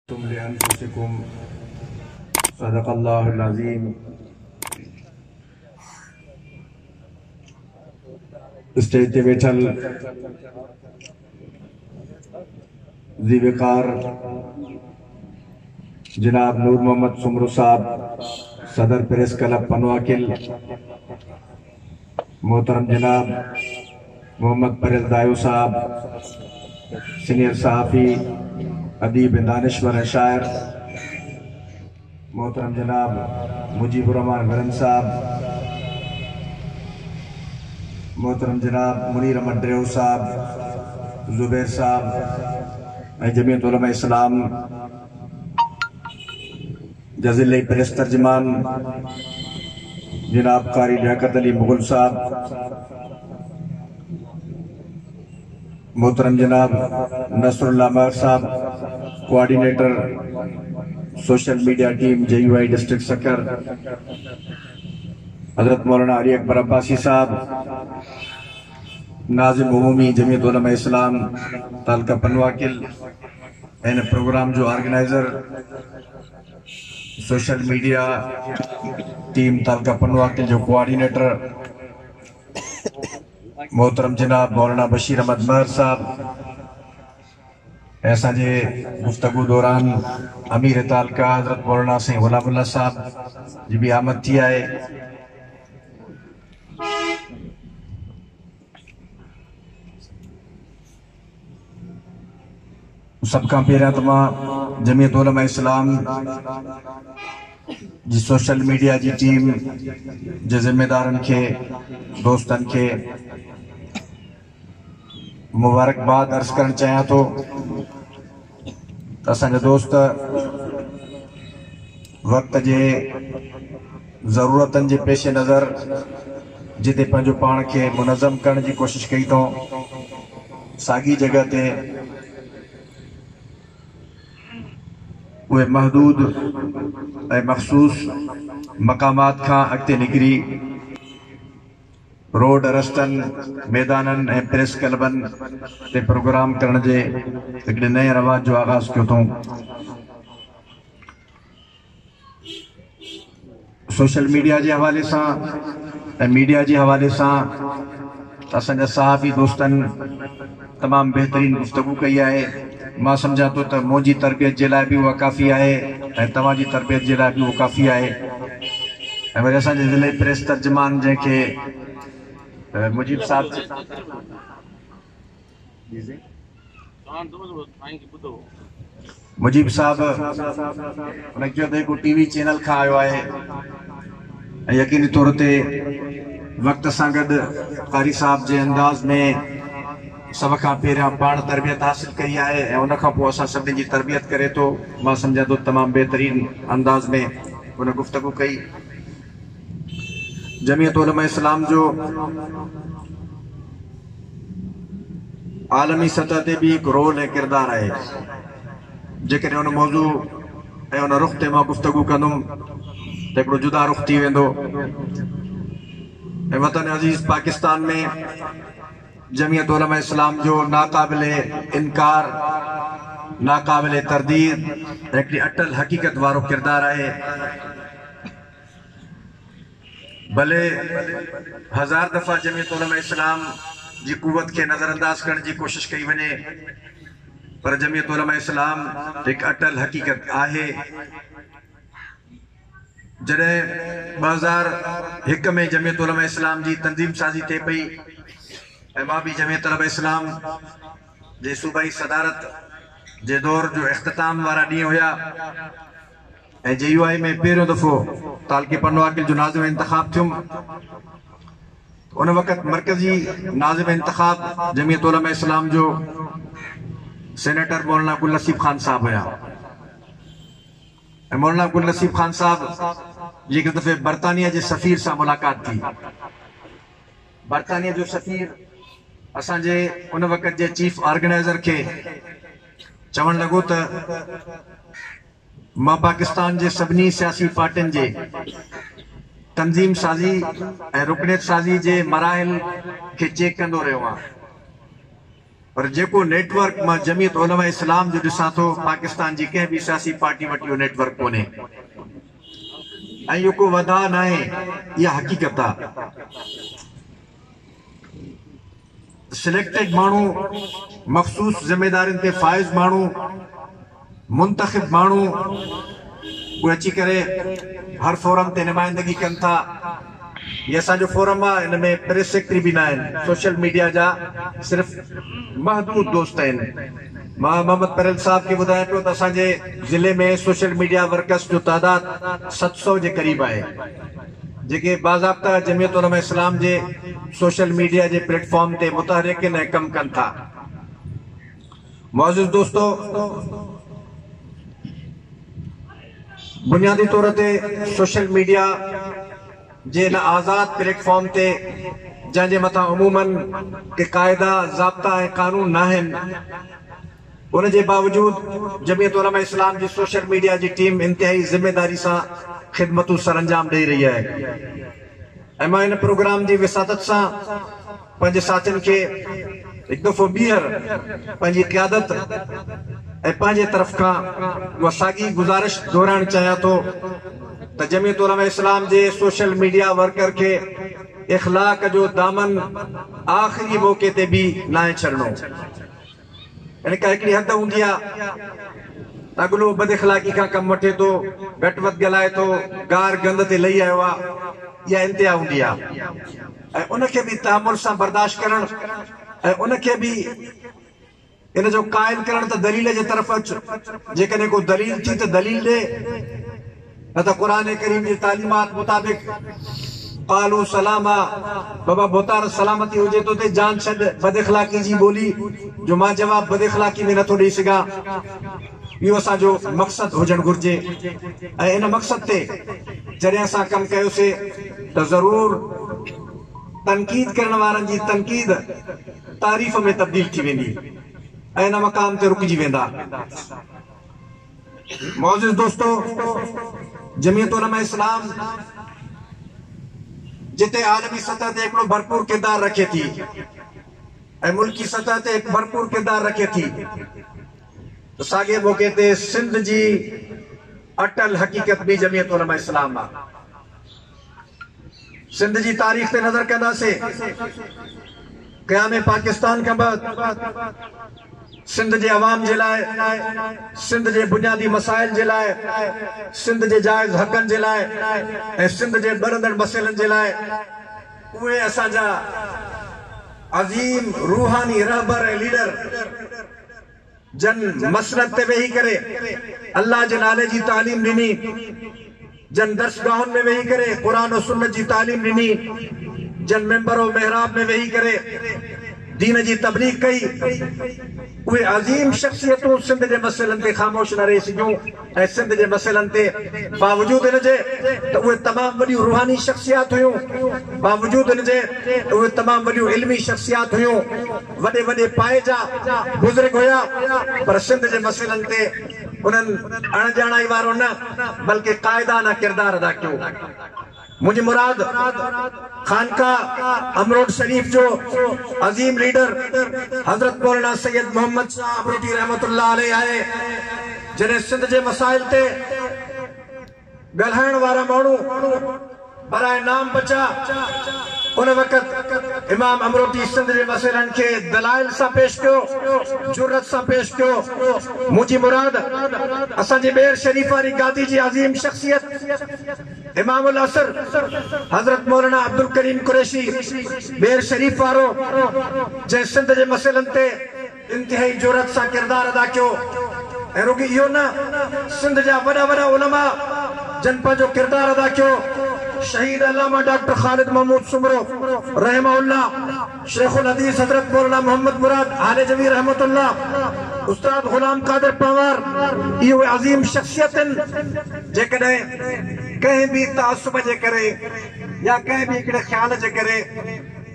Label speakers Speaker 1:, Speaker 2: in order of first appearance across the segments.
Speaker 1: लिअन्फुसिकुम सदक़ल्लाहुल अज़ीम। Stage ते वेठल ज़ीवकार जनाब नूर मोहम्मद सुमरू साहब, सदर प्रेस क्लब पनवाकिल, मोहतरम जनाब मोहम्मद परवेज़ दायो साहब, सीनियर सहाफ़ी अदीब दानिश्वर शायर, मोहतरम जनाब मुजीबुर रहमान गरम साहब, मोहतरम जनाब मुनीर अहमद ड्रेव साहब, जुबैर साहब, जमीयत उलमा इस्लाम जज़ील प्रेस तर्जमान जनाब कारी लियाकत अली मुगल साहब, मोहतरम जनाब नसरुल्लाह मर साहब, coordinator social media team JUI district Sukkur, हजरत मौलाना अली अकबर अब्बासी साहब, नाजिम उमूमी जमीयत उलमा इस्लाम तालका पनवाकिल, इन प्रोग्राम जो ऑर्गेनाइजर सोशल मीडिया टीम तालका पनवाकिल जो कोऑर्डिनेटर मोहतरम जनाब मौलाना बशीर अहमद महर साहब, ऐसा जे गुफ्तगू दौरान अमीर तालका हजरत मौलाना से गुलामुल्लाह साहब जी भी आमद थी आए। सबका पहिरियां त मां जमीयत उलमा इस्लाम जी सोशल मीडिया जी टीम जे जिम्मेदारन के दोस्तन के मुबारकबाद अर्ज करण चाहियां थो। असांजा दोस्त वक्त जे ज़रूरतन जे पेश नज़र जिते पंहिंजो पाण खे मुनज़म करण जी कोशिश कई थो, साॻी जगह ते उहे महदूद ऐं मखसूस मक़ामात खां अॻिते निकिरी रोड रस्तनि मैदाननि ऐं प्रेस क्लबनि ते प्रोग्राम करण जे हिकिड़े नए रवाज जो आगाज़ कयो अथऊं। सोशल मीडिया जे हवाले सां ऐं मीडिया जे हवाले सां असांजा सहाफ़ी दोस्तनि तमामु बहितरीन गुफ़्तगू कई आहे। मां सम्झां थो त मुंहिंजी तरबियत जे लाइ बि उहा काफ़ी आहे ऐं तव्हांजी तरबियत जे लाइ बि उहा काफ़ी आहे। ऐं वरी असांजे ज़िले प्रेस तर्जमान जंहिंखे मुजीब साहब उनखे चयो त TV चैनल खां आयो आहे ऐं यकीनी तौर ते वक़्त सां गॾु कारी साहब जे अंदाज़ में सब खां पहिरियां पाण तरबियत हासिल कई आहे ऐं उनखां पोइ असां सभिनी जी तरबियत करे थो। मां सम्झां थो तमामु बहितरीन अंदाज़ में उन गुफ़्तगू कई। जमीयत उलमा इस्लाम जो आलमी सतह ते भी एक रोल ऐं किरदार आहे। जेकॾहिं उन मौज़ू ऐं उन रुख़ ते मां गुफ़्तगू कंदुमि त हिकिड़ो जुदा रुख़ थी वेंदो। ऐं वतन अज़ीज़ पाकिस्तान में जमीयत उलमा इस्लाम जो नाक़ाबिले इनकार, नाक़ाबिले तरदीद हिकिड़ी अटल हक़ीक़त वारो किरदार आहे। भले हज़ार दफ़ा जमीयत उलमा इस्लाम जी क़ुव्वत के नज़रअंदाज करण जी कोशिश कई वञे, पर जमीयत उलमा इस्लाम एक अटल हक़ीक़त आहे। जॾहिं 2001 में जमीयत उलमा इस्लाम जी तंज़ीम साज़ी थिए पई ऐं मां भी जमीयत उलमा इस्लाम जे सूबाई सदारत जे दौर जो इख़्तिताम वारा ॾींहं हुया ऐं JUI में पहिरियों दफ़ो तालके पनवाकिल जो नाज़िम इंतख़ाब थियुम। उन वक़्त मरकज़ी नाज़िम इंतख़ाब जमीयत उलमा इस्लाम जो सेनेटर मौलाना गुल नसीब खान साहब हुया ऐं मौलाना गुल नसीब खान साहब जी हिकु दफ़े बरतानिया जे सफ़ीर सां मुलाक़ात थी। बरतानिया जो सफ़ीर असांजे उन वक़्त जे चीफ ऑर्गेनाइज़र खे चवण लॻो त मां पाकिस्तान जे सभिनी सियासी पार्टियुनि जे तंज़ीम साज़ी ऐं रुकनियत साज़ी जे मराहिल खे चेक कंदो रहियो आहियां। पर जेको नेटवर्क मां जमीयत उलमा इस्लाम जो ॾिसां थो पाकिस्तान जी कंहिं बि सियासी पार्टी वटि इहो नेटवर्क कोन्हे ऐं इहो को वधा न आहे, इहा हक़ीक़त आहे। सिलेक्टेड माण्हू, मख़सूस ज़िम्मेदारियुनि ते फ़ाइज़ माण्हू, मुंतख़िब माण्हू उहे अची करे हर फोरम ते नुमाइंदगी कनि था। ये असांजो फोरम आहे, हिन में प्रेस सेक्रेटरी बि न आहिनि, सोशल मीडिया जा सिर्फ़ महदूद दोस्त आहिनि। मां मोहम्मद परेल साहब खे ॿुधायां पियो त असांजे ज़िले में सोशल मीडिया वर्कर्स जो तादाद 700 जे क़रीब आहे, जेके बाज़ाब्ता जमीयत उलमा इस्लाम जे सोशल मीडिया जे प्लेटफॉर्म ते मुतहरिक ऐं कमु कनि था। मुअज़्ज़िज़ दोस्तो, बुनियादी तौर ते सोशल मीडिया जे न आज़ाद प्लेटफॉर्म ते जंहिंजे मथां अमूमन के क़ाइदा ज़ाब्ता ऐं कानून न आहिनि, उन जे बावजूद जमीयत उलमा इस्लाम जी सोशल मीडिया जी टीम इंतहाई ज़िम्मेदारी सां ख़िदमतूं सरअंजाम ॾेई रही आहे। ऐं मां इन प्रोग्राम जी विसादत सां पंहिंजे साथियुनि खे हिकु दफ़ो ॿीहर पंहिंजी क़ियादत ऐं पंहिंजे तरफ़ खां उहा साॻी गुज़ारिश दोहिराइणु चाहियां थो त जमीयत उलमा इस्लाम जे सोशल मीडिया वर्कर खे इख़लाक़ जो दामन आख़िरी मौक़े ते बि लाहे छॾिणो। यानी का हिकिड़ी हद हूंदी आहे, अॻिलो बद इख़लाक़ी खां कमु वठे थो, घटि वधि ॻाल्हाए थो, गार गंद ते लही आयो आहे, इहा इंतिहा हूंदी आहे। ऐं उनखे बि तहमुल सां बर्दाश्त करणु ऐं उनखे बि इन जो क़ाइल करणु त दलील जे तरफ़ अचु, जेकॾहिं को दलील थी त दलील ॾे, न त क़ुरान करीम जी तालीमात मुताबिक़ क़ालू सलामा, बाबा बोतार सलामती हुजे तो ते जान छॾ, बद इख़लाक़ी जी ॿोली जो मां जवाब बद इख़लाक़ी में नथो ॾेई सघां। इहो असांजो मक़सदु हुजणु घुरिजे। ऐं इन मक़सद ते जॾहिं असां कमु कयोसीं त ज़रूर तनक़ीद करण वारनि जी तनक़ीद तारीफ़ में तब्दील थी वेंदी ऐं इन मक़ाम ते रुकिजी वेंदा। मुअज़्ज़िज़ दोस्तो, जमीयत उलमा इस्लाम जिते आलमी सतह ते हिकिड़ो भरपूर किरदार रखे थी ऐं मुल्की सतह ते हिकु भरपूर किरदार रखे थी, तो साॻे मौक़े ते सिंध जी अटल हक़ीक़त भी जमीयत उलमा इस्लाम आहे। सिंध जी तारीख़ ते नज़र कंदासीं, क़याम पाकिस्तान खां बाद सिंध जे अवाम जे लाइ, सिंध जे बुनियादी मसाइल जे लाइ, सिंध जे जाइज़ हक़नि जे लाइ ऐं सिंध जे बढ़ंदड़ मसइलनि जे लाइ उहे असांजा अज़ीम रूहानी रहबर ऐं लीडर जन मसनद ते वेही करे अल्लाह जे नाले जी तालीम ॾिनी, जन दर्सगाहुनि में वेही करे क़ुरान और सुन्नत जी तालीम ॾिनी, जन मेंबर और मेहराब में वेही करे दीन जी तबलीग कई, उहे अज़ीम शख्सियतूं सिंध जे मसइलनि ते ख़ामोश न रही सघियूं ऐं सिंध जे मसइलनि ते बावजूद हिन जे त उहे तमामु वॾियूं रूहानी शख्सियात हुयूं, बावजूद हिन जे उहे तमामु वॾियूं इल्मी शख्सियात हुयूं, वॾे वॾे पाए जा बुज़ुर्ग हुया, पर सिंध जे मसइलनि ते उन्हनि अणॼाणाई वारो न बल्कि क़ाइदाना किरदार अदा कयो। मुझे मुराद खानका अमरोड शरीफ जो अजीम लीडर हजरत मौलाना सैयद मोहम्मद शाह अमरोटी रहमतुल्लाह अलैह आहे, जॾहिं सिंध जे मसाइल ते ॻाल्हाइण वारा माण्हू बराए नाम बचा, उन वक़्त इमाम अमरोटी सिंध जे मसइलनि खे दलाइल सां पेश कयो, जुरत सां पेश कयो। मुझी मुराद असांजे बेर शरीफ वारी गादी जी अज़ीम शख्सियत इमामुल असर हजरत मौलाना अब्दुल करीम कुरैशी बेर शरीफ वारो, जंहिं सिंध जे मसइलनि ते इंतिहाई जुरत सां किरदार अदा कयो। ऐं रुॻी इहो न, सिंध जा वॾा वॾा उलमा जन पंहिंजो किरदार अदा कयो। शहीद अल्लामा डॉक्टर खालिद महमूद सुमरो रहमहुल्लाह, शेखुल हदीस हजरत मौलाना मोहम्मद मुराद आले जवी रहमतुल्लाह, उस्ताद गुलाम कादिर पंवार, इहो अज़ीम शख्सियतन जेकॾहिं कंहिं बि तासुब जे करे या कंहिं बि हिकिड़े ख़्याल जे करे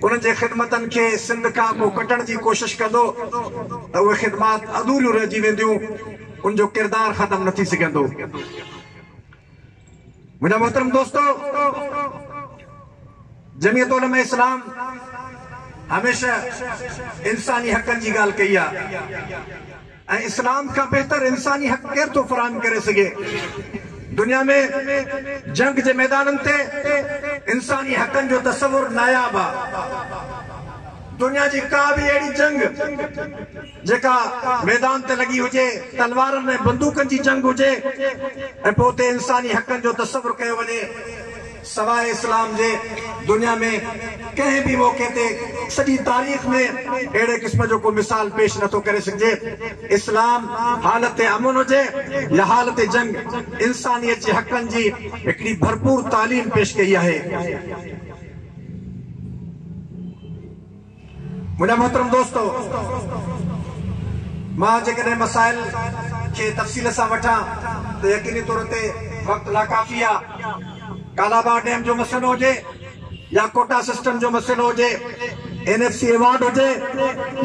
Speaker 1: उन जे ख़िदमतनि खे सिंध खां को कटण जी कोशिश कंदो त उहे ख़िदमात अधूरियूं रहिजी वेंदियूं, उनजो किरदार ख़तम न थी सघंदो। मुंहिंजा मोहतरम दोस्तो, जमीयत उलमा इस्लाम हमेशा इंसानी हक़नि जी ॻाल्हि कई आहे ऐं इस्लाम खां बहितर इंसानी हक़ केरु थो फराहम करे सघे। दुनिया में जंग जे मैदाननि ते इंसानी हक़नि जो तसवुर नायाब आहे। दुनिया जी का बि अहिड़ी जंग जेका मैदान ते लगी हुजे, तलवारनि ऐं बंदूकनि जी जंग हुजे ऐं पोइ उते इंसानी हक़नि जो तसवुर कयो वञे, सवाइ इस्लाम जे दुनिया में कंहिं बि मौक़े ते सॼी तारीख़ में अहिड़े क़िस्म जो को मिसाल पेश नथो करे सघिजे। इस्लाम हालत अमन हुजे या हालत जंग, इंसानियत जे हक़नि जी हिकिड़ी भरपूर तालीम पेश कई आहे। मुंहिंजा मोहतरम दोस्तो, मां जेकॾहिं मसाइल खे तफ़सील सां वठां त यकीनी तौर ते वक़्तु नाकाफ़ी आहे। कालाबाग डैम जो मसइलो हुजे या कोटा सिस्टम जो मसइलो हुजे, NFC अवार्ड हुजे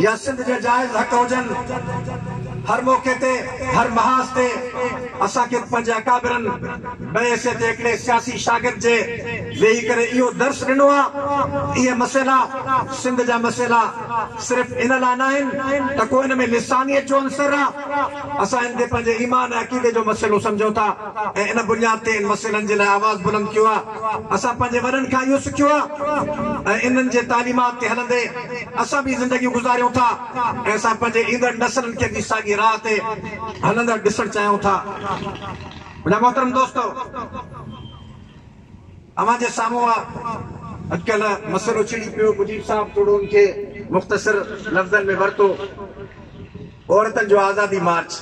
Speaker 1: या सिंध जे जाइज़ हक़ हुजनि, हर मौक़े ते हर महाज़ ते असांखे पंहिंजे अकाबिरनि बहैसियत हिकिड़े सियासी शागिर्द जे वेही करे इहो दर्स ॾिनो आहे। इहे मसइला सिंध जा मसइला सिर्फ़ इन लाइ न आहिनि त को इन में लिसानियत जो अंसर आहे, असां इन खे पंहिंजे ईमान ऐं अक़ीदे जो मसइलो सम्झूं था ऐं इन बुनियाद ते इन मसइलनि जे लाइ आवाज़ बुलंद कयो आहे। असां पंहिंजे वॾनि खां इहो सिखियो आहे ऐं इन्हनि जे तालीमात ते हलंदे असां बि ज़िंदगी गुज़ारियूं था ऐं असां पंहिंजे ईंदड़ नसलनि खे बि साॻी राह ते हलंदड़ ॾिसणु चाहियूं था। मुंहिंजा मोहतरम दोस्तो, अव्हां जे साम्हूं आहे अॼुकल्ह मसइलो छिड़ी पियो। मुजीब साहब थोरो उनखे मुख़्तसिर लफ़्ज़नि में वरितो, औरतनि जो आज़ादी मार्च।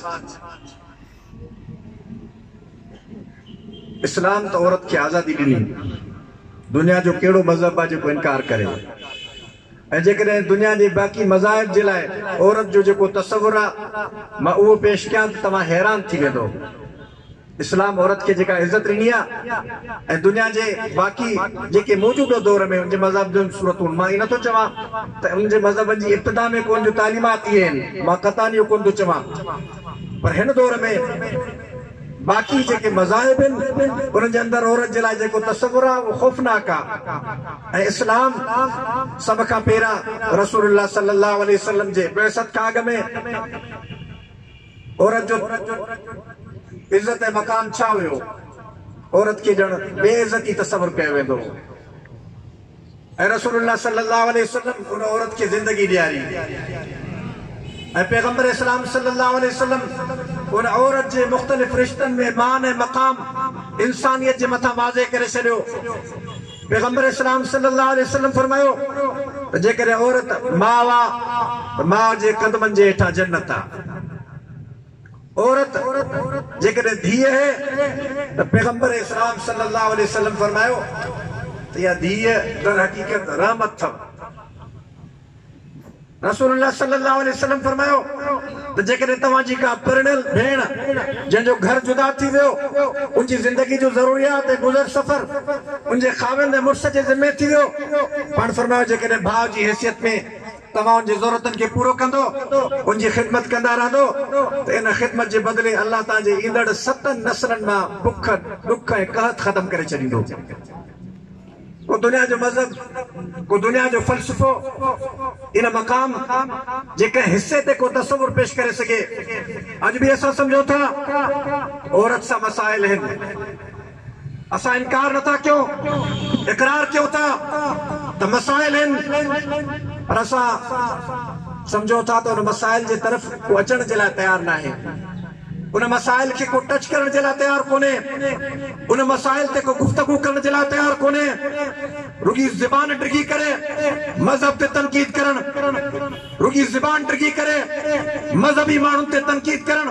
Speaker 1: इस्लाम त औरत खे आज़ादी ॾिनी, दुनिया जो कहिड़ो मज़हब आहे जेको इनकार करे। ऐं जेकॾहिं दुनिया जे बाक़ी मज़ाहिब जे लाइ औरत जो जेको तसवुर आहे मां उहो पेश कयां त तव्हां हैरान थी वेंदो। इस्लाम औरत खे जेका इज़त ॾिनी आहे ऐं दुनिया जे बाक़ी जेके मौजूदा दौर में उनजे मज़हब जूं सूरतूं, मां ईअं नथो चवां त उनजे मज़हबनि जी इब्तिदा में कोन जूं तालीमात इहे आहिनि, मां क़तान इहो कोन थो चवां, पर हिन दौर में बाक़ी जेके मज़ाहिब आहिनि उन्हनि जे अंदरि औरत जे लाइ जेको तसवुर आहे उहो ख़ौफ़नाक आहे। ऐं इस्लाम सभ खां पहिरां रसूलुल्लाह सल्लल्लाहु अलैहि वसल्लम जे बिअसत खां अॻु में औरत जो इज़त ऐं मक़ाम छा हुयो? औरत खे ॼण बेइज़ती तसवुर कयो वेंदो ऐं रसूलुल्लाह सल्लल्लाहु अलैहि वसल्लम उन औरत खे ज़िंदगी ॾियारी ऐं पैगंबर इस्लाम सल्लल्लाहु अलैहि वसल्लम उन औरत जे मुख़्तलिफ़ रिश्तनि में मान ऐं मक़ाम इंसानियत जे मथां वाज़े करे छॾियो। पैगंबर इस्लाम सल्लल्लाहु अलैहि वसल्लम फरमायो त जेकॾहिं औरत माउ आहे त माउ जे क़दमनि जे हेठां जन्नत आहे। औरत जेकॾहिं धीअ आहे त पैगंबर इस्लाम सल्लल्लाहु अलैहि वसल्लम फरमायो त इहा धीअ दर हक़ीक़त रहमत अथव। रसूलुल्लाह सल्लल्लाहु अलैहि वसल्लम फरमायो त जेकॾहिं तव्हांजी का परिणियल भेण जंहिंजो घर जुदा थी वियो, उनजी ज़िंदगी जो ज़रूरियात ऐं गुज़र सफ़र उनजे ख़ाविंद ऐं मुड़ुस जे ज़िम्मे थी वियो, पाण फरमायो जेकॾहिं भाउ जी हैसियत में तव्हां उनजी ज़रूरतनि खे पूरो कंदो, उनजी ख़िदमत कंदा रहंदो त इन ख़िदमत जे बदिले अल्लाह तव्हांजे ईंदड़ 7 नसलनि मां बुख, ॾुख ऐं कहत ख़तम करे छॾींदो। को दुनिया जो मज़हब, को दुनिया जो फ़लसफ़ो इन मक़ाम जे कंहिं हिस्से ते को तसवुर पेश करे सघे। अॼु बि असां सम्झूं था औरत सां मसाइल आहिनि, असां इनकार नथा कयूं, इक़रार कयूं था त मसाइल आहिनि, पर असां सम्झूं था त उन मसाइल जे तरफ़ को अचण जे लाइ तयारु न आहे, उन मसाइल खे को टच करण जे लाइ तयारु कोन्हे, उन मसाइल ते को गुफ़्तगू करण जे लाइ तयारु कोन्हे। रुगी ज़बान डिगी करे मज़हब ते तनक़ीद करण, रुगी ज़बान डिगी करे मज़हबी माण्हुनि ते तनक़ीद करण,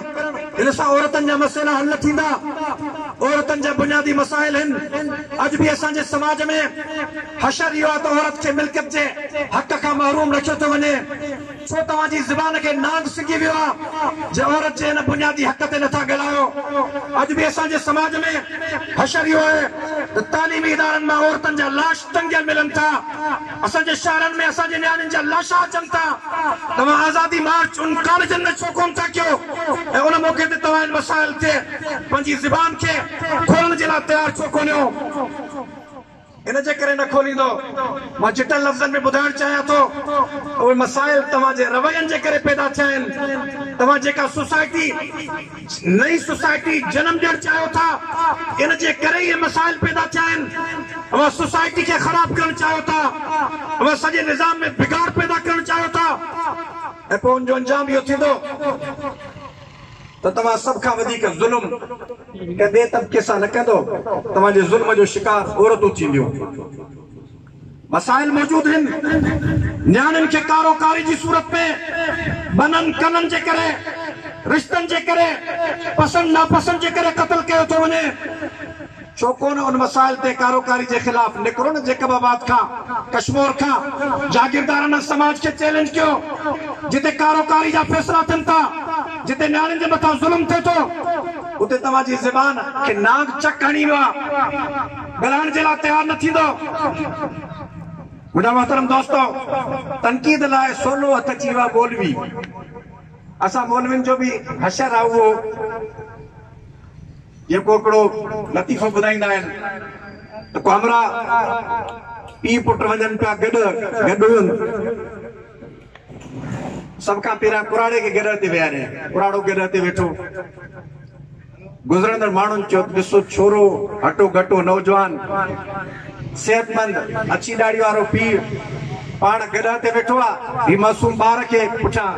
Speaker 1: इन सां औरतनि जा मसइला हल न थींदा। औरतनि जा बुनियादी मसाइल आहिनि। अॼु बि असांजे समाज में हशर इहो आहे त औरत खे मिल्कियत जे हक़ खां महरूम रखियो थो वञे। छो तव्हांजी ज़बान खे नांग सिंगी वियो आहे जे औरत जे हिन बुनियादी हक़ ते नथा ॻाल्हायो। अॼु बि असांजे समाज में हशर इहो आहे त तालीमी इदारनि मां औरतनि जा लाश टंगियल मिलनि था, असांजे शहरनि में असांजे नियाणियुनि जा लाशा अचनि था। तव्हां आज़ादी मार्च उन कॉलेजनि में छो कोन था कयो ऐं उन मौक़े ते तव्हां इन मसाइल ते पंहिंजी ज़बान खे खोलण जे लाइ तयारु छो कोन आहियो?
Speaker 2: इन जे करे न खोलींदो। मां चिटल लफ़्ज़नि में ॿुधाइण चाहियां थो उहे मसाइल तव्हांजे रवैयनि जे करे पैदा थिया आहिनि। तव्हां जेका सोसाइटी नई सोसाइटी जनम ॾियणु चाहियो था इन जे करे इहे मसाइल पैदा थिया आहिनि। तव्हां सोसाइटी खे ख़राब करणु चाहियो था, तव्हां सॼे निज़ाम में बिगाड़ पैदा करणु चाहियो था ऐं पोइ उनजो अंजाम इहो थींदो त तव्हां सभ खां वधीक ज़ुल्म कंहिं ॿिए तबिके सां न कंदो, तव्हांजे ज़ुल्म जो शिकार औरतूं थींदियूं। मसाइल मौजूद आहिनि। न्याणियुनि खे कारोकारी जी सूरत में बननि कननि जे करे, रिश्तनि जे करे, पसंदि नापसंदि जे करे क़त्ल कयो थो वञे। छो कोन उन मसाइल ते कारोकारी जे ख़िलाफ़ निकिरो न? जेकबाबाद खां, कश्मीर खां जागीरदाराना समाज खे चैलेंज कयो। जिते कारोकारी जा फैसला थियनि था, जिते न्याणियुनि जे मथां ज़ुल्म थिए थो, उते तव्हांजी ज़बान खे नाग चक हणी वियो आहे, ॻाल्हाइण जे लाइ तयारु न थींदो। मुंहिंजा मोहतरम दोस्तो, तनक़ीद लाइ सोलो हथ अची वियो मौलवी। असां मौलवियुनि जो बि हशर आहे उहो जेको हिकिड़ो लतीफ़ो ॿुधाईंदा आहिनि त को हमरा पीउ पुटु वञनि पिया गॾु हुयुनि। सभ खां पहिरियां कुराड़े खे गॾ ते विया आहिनि। कुराड़ो गॾ ते वेठो, गुज़रंदड़ माण्हुनि चयो ॾिसो छोरो हटो घटो नौजवान सेहतमंद अछी ॾाढ़ी वारो पीउ पाण गॾ ते वेठो आहे, ही मासूम ॿार खे पुठियां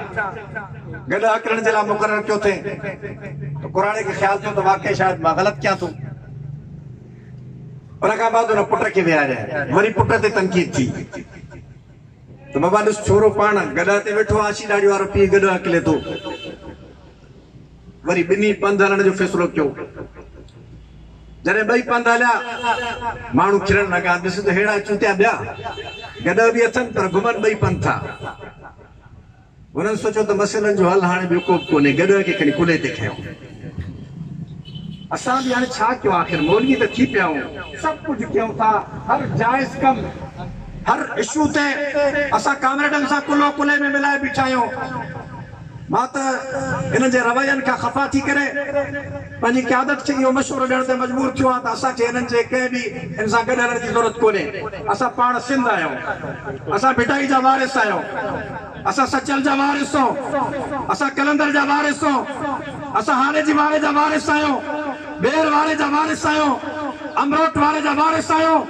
Speaker 2: गॾ करण जे लाइ मुक़ररु कयो थिए। त कुराड़े खे ख़्यालु थियो त वाक़ई शायदि मां ग़लति कयां थो। उन खां बाद हुन पुट खे विहारिया, वरी पुट ते तनक़ीद थी त बाबा ॾिस छोरो पाण गॾ ते वेठो आहे, अछी ॾाढ़ी वारो पीउ गॾ हकले थो। वरी ॿिन्ही पंधु हलण जो फ़ैसिलो कयो। जॾहिं ॿई पंधु हलिया माण्हू खिलण लॻा, ॾिस त अहिड़ा चूतिया ॿिया गॾ बि अथनि पर घुमनि ॿई पंधु था। हुननि सोचियो त मसइलनि जो हल हाणे ॿियो को बि कोन्हे, गॾ खे खणी कुल्हे ते खयो। असां बि हाणे छा कयूं? आख़िर मौलवी त थी पिया आहियूं, सभु कुझु कयूं था, हर जाइज़ कम हर इशू ते असां कामरेडनि सां कुल्हो कुल्हे में मिलाए बीठा आहियूं। मां त हिन जे रवैयनि खां ख़फ़ा थी करे पंहिंजी क़यादत खे इहो मशवरो ॾियण ते मजबूर थियो आहे त असांखे हिननि जे कंहिं बि हिन सां गॾु हलण जी ज़रूरत कोन्हे। असां पाण सिंध आहियूं, असां भिटाई जा वारिस आहियूं, असां सचल जा वारिस आहियूं, असां कलंदर जा वारिस आहियूं, असां हाणे जी वारे जा वारिस आहियूं, बेर वारे जा वारिस आहियूं, अमरोट वारे जा वारिस आहियूं।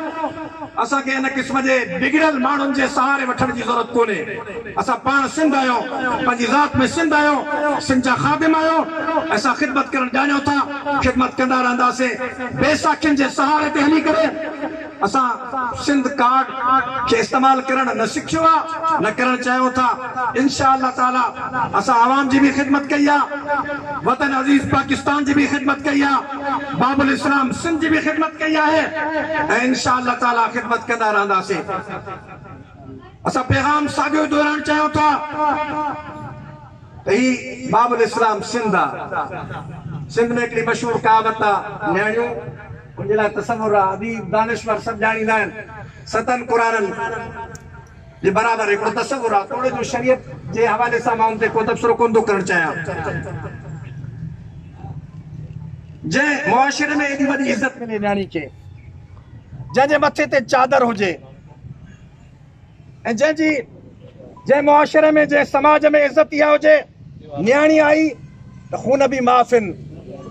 Speaker 2: असांखे हिन क़िस्म जे बिगड़ियल माण्हुनि जे सहारे वठण जी ज़रूरत कोन्हे। असां पाण सिंध आहियूं, पंहिंजी ज़ात में सिंध आहियूं, सिंध जा ख़ादिम आहियूं, असां ख़िदमत करणु ॼाणियूं था, ख़िदमत कंदा रहंदासीं। बेसाखियुनि जे सहारे ते हली करे असां सिंध कार्ड खे इस्तेमालु करणु न सिखियो आहे, न करणु चाहियूं था। इंशा अल्लाह ताला असां आवाम जी बि ख़िदमत कई आहे, वतन अज़ीज़ पाकिस्तान जी बि ख़िदमत कई आहे, बाबुल इस्लाम सिंध जी बि ख़िदमत कई आहे ऐं इंशा अल्लाह ताला ख़िदमत कंदा रहंदासीं। असां पैगाम साॻियो दोहराइणु चाहियूं था त ही बाबुल इस्लाम सिंध आहे। सिंध में हिकिड़ी मशहूरु कहावत आहे, न्याणियूं उनजे लाइ तसवुर आहे, अदीब दानिश्वर सभु ॼाणींदा आहिनि, सतन क़ुराननि जे बराबरि हिकिड़ो तसवुर आहे। थोरे जो शरीयत जे हवाले सां मां उन ते को तबसरो कोन थो करणु चाहियां। जंहिं मुआशिरे में एॾी वॾी इज़त मिले न्याणी खे, जंहिंजे मथे ते चादर हुजे ऐं जंहिं मुआशिरे में जंहिं समाज में इज़त इहा हुजे, न्याणी आई त खून बि माफ़िन,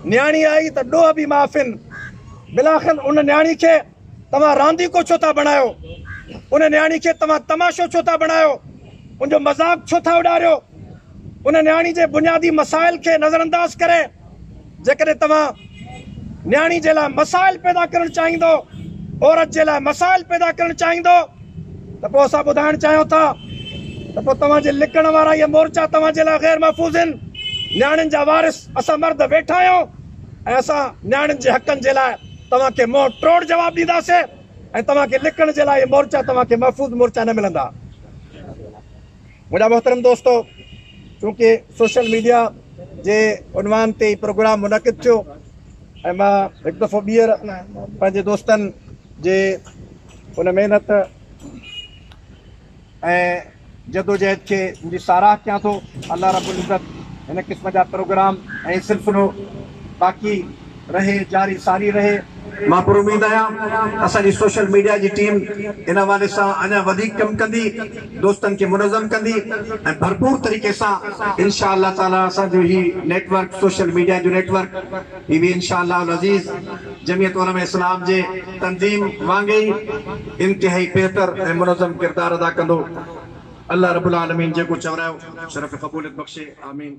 Speaker 2: न्याणी आई त ॾोह बि माफ़िन। बिलाखिर उन न्याणी खे तव्हां रांदीको छो था बणायो? उन न्याणी खे तव्हां तमाशो छो था बणायो? उनजो मज़ाक छो था उॾारियो? उन न्याणी जे बुनियादी मसाइल खे नज़रअंदाज करे जेकॾहिं तव्हां न्याणी जे लाइ मसाइल पैदा करणु चाहींदो, औरत जे लाइ मसाइल पैदा करणु चाहींदो, त पोइ असां ॿुधाइणु चाहियूं था त पोइ तव्हांजे लिकण वारा इहे मोर्चा तव्हांजे लाइ ग़ैर महफ़ूज़ आहिनि। न्याणियुनि जा वारिस असां मर्द वेठा आहियूं ऐं असां न्याणियुनि जे हक़नि जे लाइ तव्हांखे मुंहुं टोड़ जवाबु ॾींदासीं ऐं तव्हांखे लिकण जे लाइ इहे मोर्चा तव्हांखे महफ़ूज़ मोर्चा न मिलंदा। मुंहिंजा मोहतरम दोस्तो, चूंकि सोशल मीडिया जे उनवान ते प्रोग्राम मुनक़िद थियो ऐं मां हिकु दफ़ो ॿीहर पंहिंजे दोस्तनि जे उन महिनत ऐं जदोजहद खे मुंहिंजी साराह कयां थो। अल्लाह रब्बुल इज़्ज़त हिन क़िस्म जा प्रोग्राम ऐं सिलसिलो बाक़ी रहे, जारी सारी रहे। मां पर उम्मीद आहियां असांजी सोशल मीडिया जी टीम इन हवाले सां अञा वधीक कमु कंदी, दोस्तनि खे मुनज़म कंदी ऐं भरपूर तरीक़े सां इंशा अल्लाह ताला असांजो ही नेटवर्क सोशल मीडिया जो नेटवर्क ही भी इंशा अल्लाह अज़ीज़ जमियत उलमा इस्लाम जे तंज़ीम वांगुरु इंतिहाई बेहतर ऐं मुनज़म किरदार अदा कंदो। अल्लाह रब्बुल आलमीन जेको चवरायो शरफ़ क़बूलियत बख़्शे। आमीन।